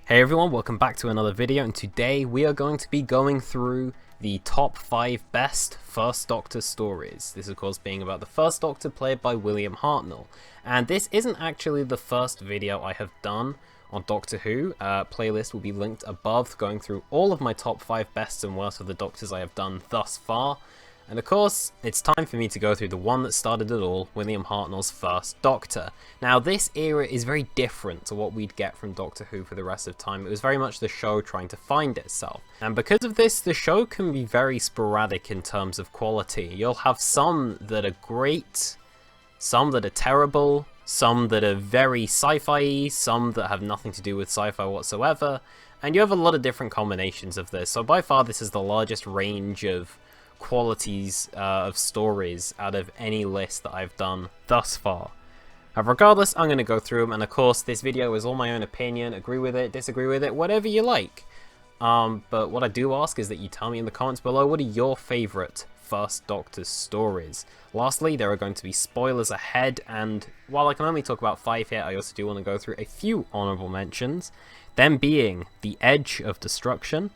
Hey everyone, welcome back to another video, and today we are going to be going through the top 5 best First Doctor stories. This of course being about the First Doctor played by William Hartnell. And this isn't actually the first video I have done on Doctor Who. Playlist will be linked above, going through all of my top 5 best and worst of the Doctors I have done thus far. And of course, it's time for me to go through the one that started it all, William Hartnell's First Doctor. Now, this era is very different to what we'd get from Doctor Who for the rest of time. It was very much the show trying to find itself. And because of this, the show can be very sporadic in terms of quality. You'll have some that are great, some that are terrible, some that are very sci-fi, some that have nothing to do with sci-fi whatsoever, and you have a lot of different combinations of this. So by far, this is the largest range of qualities of stories out of any list that I've done thus far. Regardless, I'm going to go through them, and of course this video is all my own opinion. Agree with it, disagree with it, whatever you like. But what I do ask is that you tell me in the comments below, what are your favourite First Doctor stories? Lastly, there are going to be spoilers ahead, and while I can only talk about 5 here, I also do want to go through a few honourable mentions, them being The Edge of Destruction,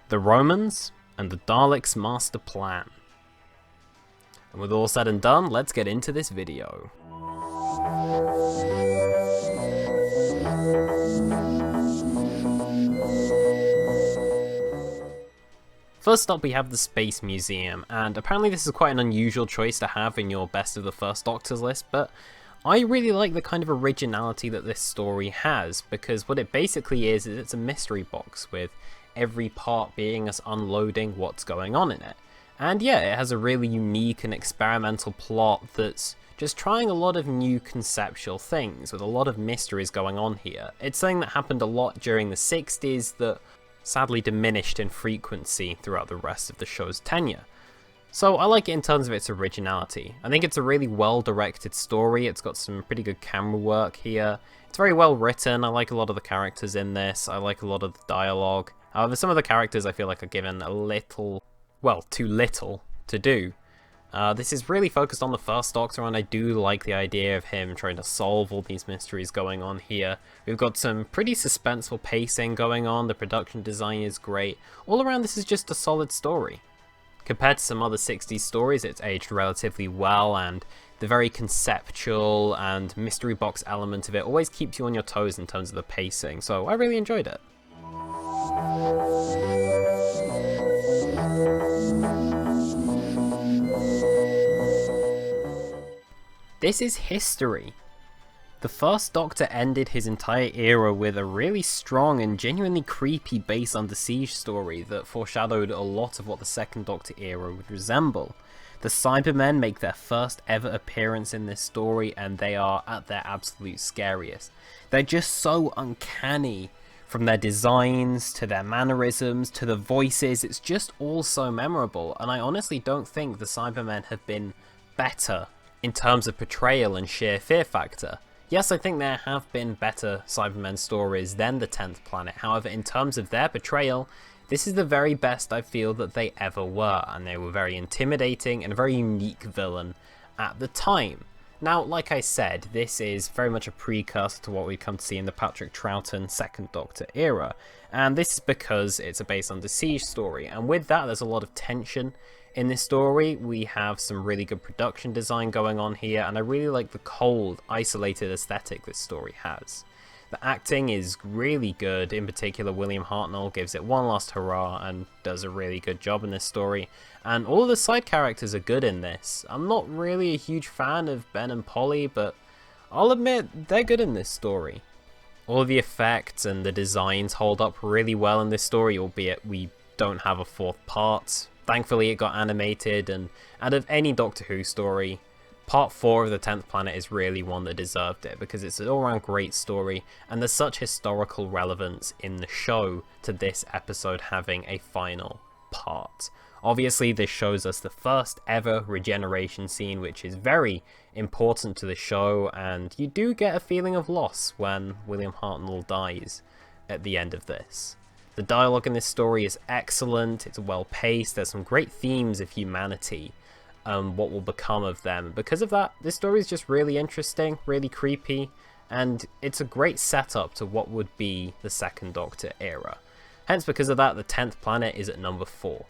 The Romans, and the Dalek's master plan. And with all said and done, let's get into this video. First up, we have the Space Museum, and apparently this is quite an unusual choice to have in your Best of the First Doctors list, but I really like the kind of originality that this story has, because what it basically is it's a mystery box with every part being us unloading what's going on in it. And yeah, it has a really unique and experimental plot that's just trying a lot of new conceptual things with a lot of mysteries going on here. It's something that happened a lot during the 60s that sadly diminished in frequency throughout the rest of the show's tenure. So I like it in terms of its originality. I think it's a really well-directed story. It's got some pretty good camera work here. It's very well written. I like a lot of the characters in this. I like a lot of the dialogue. However, some of the characters I feel like are given a little, well, too little to do. This is really focused on the First Doctor, and I do like the idea of him trying to solve all these mysteries going on here. We've got some pretty suspenseful pacing going on, the production design is great. All around, this is just a solid story. Compared to some other 60s stories, it's aged relatively well, and the very conceptual and mystery box element of it always keeps you on your toes in terms of the pacing, so I really enjoyed it. This is history. The First Doctor ended his entire era with a really strong and genuinely creepy base under siege story that foreshadowed a lot of what the Second Doctor era would resemble. The Cybermen make their first ever appearance in this story, and they are at their absolute scariest. They're just so uncanny. From their designs, to their mannerisms, to the voices, it's just all so memorable, and I honestly don't think the Cybermen have been better in terms of portrayal and sheer fear factor. Yes, I think there have been better Cybermen stories than the 10th Planet, however, in terms of their portrayal, this is the very best I feel that they ever were, and they were very intimidating and a very unique villain at the time. Now, like I said, this is very much a precursor to what we'd come to see in the Patrick Troughton Second Doctor era, and this is because it's a base under siege story, and with that there's a lot of tension in this story. We have some really good production design going on here, and I really like the cold, isolated aesthetic this story has. The acting is really good. In particular, William Hartnell gives it one last hurrah and does a really good job in this story. And all of the side characters are good in this. I'm not really a huge fan of Ben and Polly, but I'll admit they're good in this story. All of the effects and the designs hold up really well in this story, albeit we don't have a 4th part. Thankfully, it got animated, and out of any Doctor Who story, Part 4 of the 10th Planet is really one that deserved it, because it's an all-around great story, and there's such historical relevance in the show to this episode having a final part. Obviously, this shows us the first ever regeneration scene, which is very important to the show, and you do get a feeling of loss when William Hartnell dies at the end of this. The dialogue in this story is excellent, it's well paced, there's some great themes of humanity, what will become of them. Because of that, this story is just really interesting, really creepy, and it's a great setup to what would be the Second Doctor era. Hence, because of that, the 10th planet is at number 4.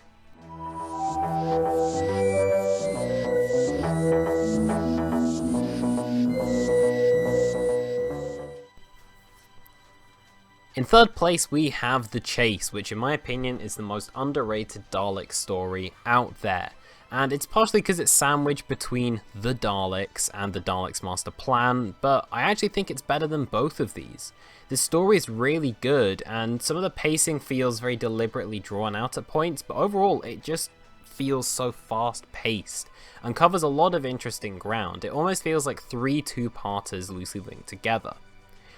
In third place, we have The Chase, which in my opinion is the most underrated Dalek story out there. And it's partially because it's sandwiched between the Daleks and the Daleks' master plan, but I actually think it's better than both of these. The story is really good, and some of the pacing feels very deliberately drawn out at points, but overall it just feels so fast-paced and covers a lot of interesting ground. It almost feels like 3 two-parters loosely linked together.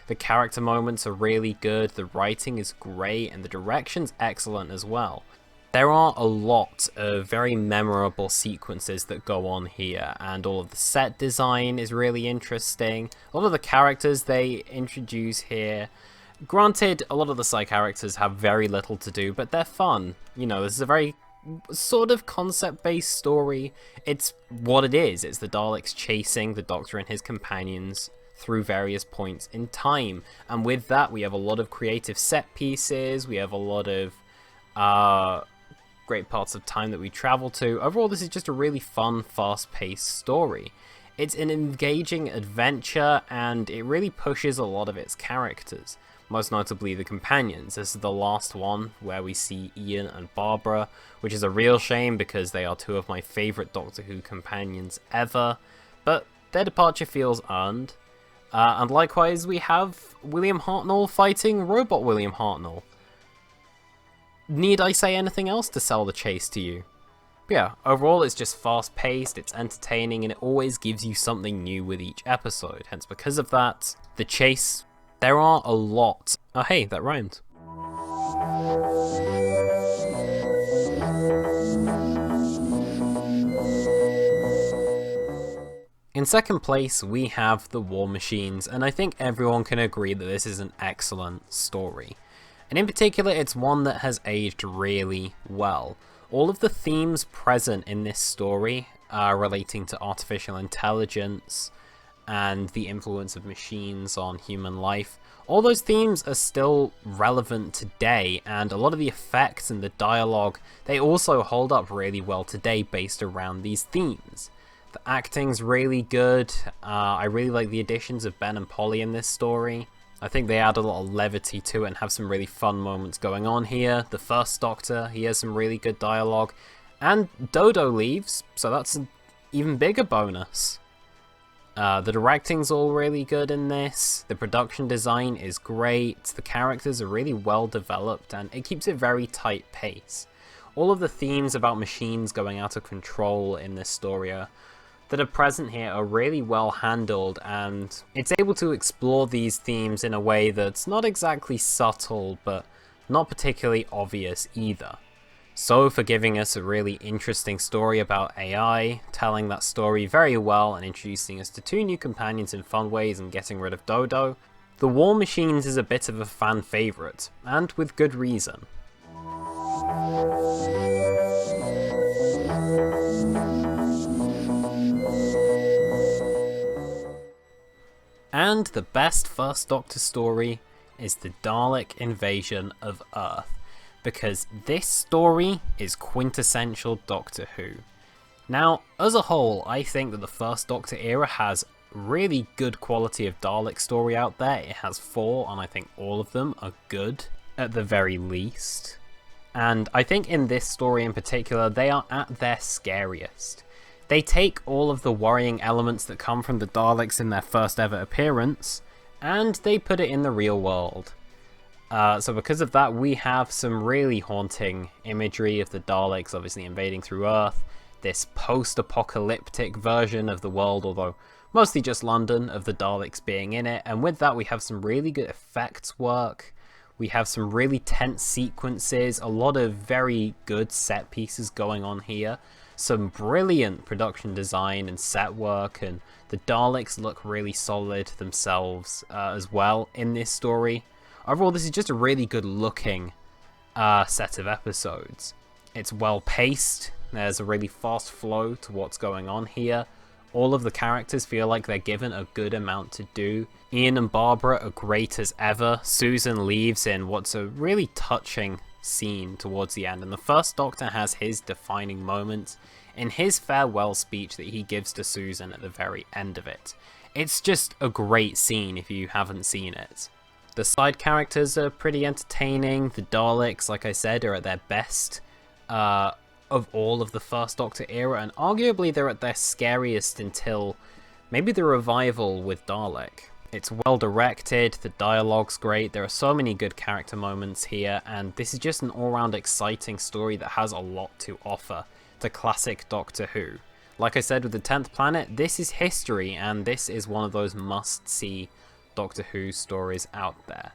The character moments are really good, the writing is great, and the direction's excellent as well. There are a lot of very memorable sequences that go on here, and all of the set design is really interesting. A lot of the characters they introduce here, granted, a lot of the side characters have very little to do, but they're fun. You know, this is a very sort of concept-based story. It's what it is. It's the Daleks chasing the Doctor and his companions through various points in time, and with that we have a lot of creative set pieces, we have a lot of great parts of time that we travel to. Overall, this is just a really fun, fast-paced story. It's an engaging adventure, and it really pushes a lot of its characters, most notably the companions. This is the last one where we see Ian and Barbara, which is a real shame because they are 2 of my favourite Doctor Who companions ever, but their departure feels earned. And likewise, we have William Hartnell fighting Robot William Hartnell. Need I say anything else to sell The Chase to you? But yeah, overall it's just fast-paced, it's entertaining, and it always gives you something new with each episode. Hence, because of that, The Chase, there are a lot. Oh hey, that rhymed. In second place, we have The War Machines, and I think everyone can agree that this is an excellent story. And in particular, it's one that has aged really well. All of the themes present in this story relating to artificial intelligence and the influence of machines on human life, all those themes are still relevant today, and a lot of the effects and the dialogue, they also hold up really well today based around these themes. The acting's really good. I really like the additions of Ben and Polly in this story. I think they add a lot of levity to it and have some really fun moments going on here. The First Doctor, he has some really good dialogue. And Dodo leaves, so that's an even bigger bonus. The directing's all really good in this. The production design is great. The characters are really well developed, and it keeps a very tight pace. All of the themes about machines going out of control in this story that are present here are really well handled, and it's able to explore these themes in a way that's not exactly subtle, but not particularly obvious either. So for giving us a really interesting story about AI, telling that story very well and introducing us to 2 new companions in fun ways and getting rid of Dodo, The War Machines is a bit of a fan favourite, and with good reason. And the best First Doctor story is the Dalek invasion of Earth, because this story is quintessential Doctor Who. Now, as a whole, I think that the First Doctor era has really good quality of Dalek story out there. It has 4, and I think all of them are good, at the very least. And I think in this story in particular, they are at their scariest. They take all of the worrying elements that come from the Daleks in their first ever appearance, and they put it in the real world. So because of that, we have some really haunting imagery of the Daleks obviously invading through Earth, this post-apocalyptic version of the world, although mostly just London, of the Daleks being in it, and with that we have some really good effects work. We have some really tense sequences, a lot of very good set pieces going on here. Some brilliant production design and set work, and the Daleks look really solid themselves as well in this story. Overall, this is just a really good looking set of episodes. It's well paced, there's a really fast flow to what's going on here. All of the characters feel like they're given a good amount to do. Ian and Barbara are great as ever. Susan leaves in what's a really touching scene towards the end, and the First Doctor has his defining moment in his farewell speech that he gives to Susan at the very end of it. It's just a great scene if you haven't seen it. The side characters are pretty entertaining. The Daleks, like I said, are at their best of all of the First Doctor era, and arguably they're at their scariest until maybe the revival with Dalek. It's well directed, the dialogue's great, there are so many good character moments here, and this is just an all-round exciting story that has a lot to offer to classic Doctor Who. Like I said with the 10th Planet, this is history, and this is one of those must-see Doctor Who stories out there.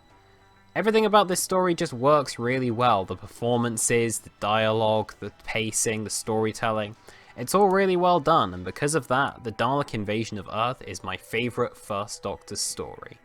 Everything about this story just works really well. The performances, the dialogue, the pacing, the storytelling. It's all really well done, and because of that, the Dalek invasion of Earth is my favourite First Doctor story.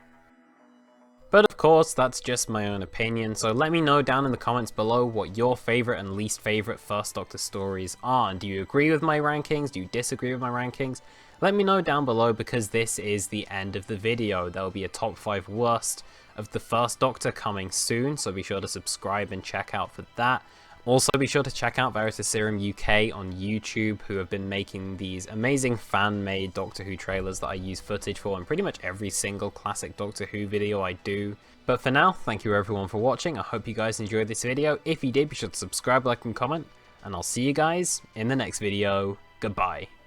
But of course, that's just my own opinion, so let me know down in the comments below what your favourite and least favourite First Doctor stories are, and do you agree with my rankings? Do you disagree with my rankings? Let me know down below, because this is the end of the video. There will be a top 5 worst of the First Doctor coming soon, so be sure to subscribe and check out for that. Also, be sure to check out Veritaserum UK on YouTube, who have been making these amazing fan-made Doctor Who trailers that I use footage for in pretty much every single classic Doctor Who video I do. But for now, thank you everyone for watching. I hope you guys enjoyed this video. If you did, be sure to subscribe, like, and comment, and I'll see you guys in the next video. Goodbye.